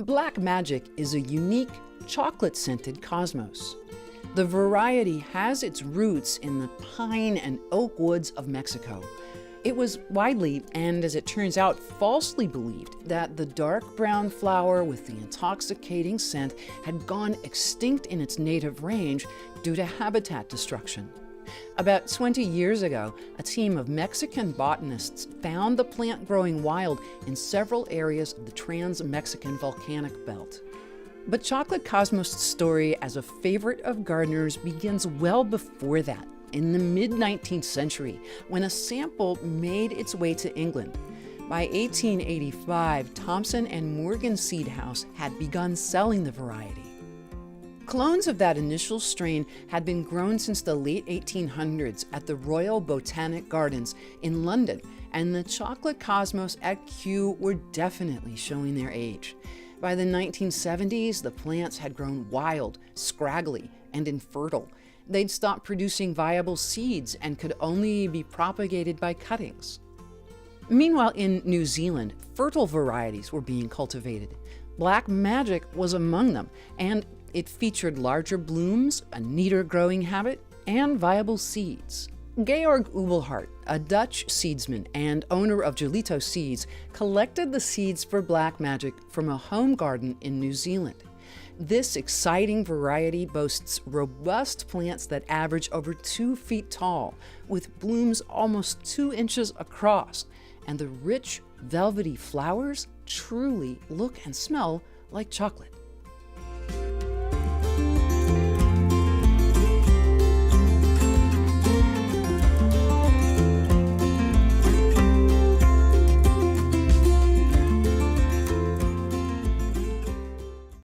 Black Magic is a unique, chocolate-scented cosmos. The variety has its roots in the pine and oak woods of Mexico. It was widely, and as it turns out, falsely believed that the dark brown flower with the intoxicating scent had gone extinct in its native range due to habitat destruction. About 20 years ago, a team of Mexican botanists found the plant growing wild in several areas of the trans-Mexican volcanic belt. But Chocolate Cosmos' story as a favorite of gardeners begins well before that, in the mid-19th century, when a sample made its way to England. By 1885, Thompson and Morgan Seed House had begun selling the variety. Clones of that initial strain had been grown since the late 1800s at the Royal Botanic Gardens in London, and the Chocolate Cosmos at Kew were definitely showing their age. By the 1970s, the plants had grown wild, scraggly, and infertile. They'd stopped producing viable seeds and could only be propagated by cuttings. Meanwhile, in New Zealand, fertile varieties were being cultivated. Black Magic was among them, and it featured larger blooms, a neater growing habit, and viable seeds. Georg Ubelhart, a Dutch seedsman and owner of Gelito Seeds, collected the seeds for Black Magic from a home garden in New Zealand. This exciting variety boasts robust plants that average over 2 feet tall, with blooms almost 2 inches across, and the rich, velvety flowers truly look and smell like chocolate.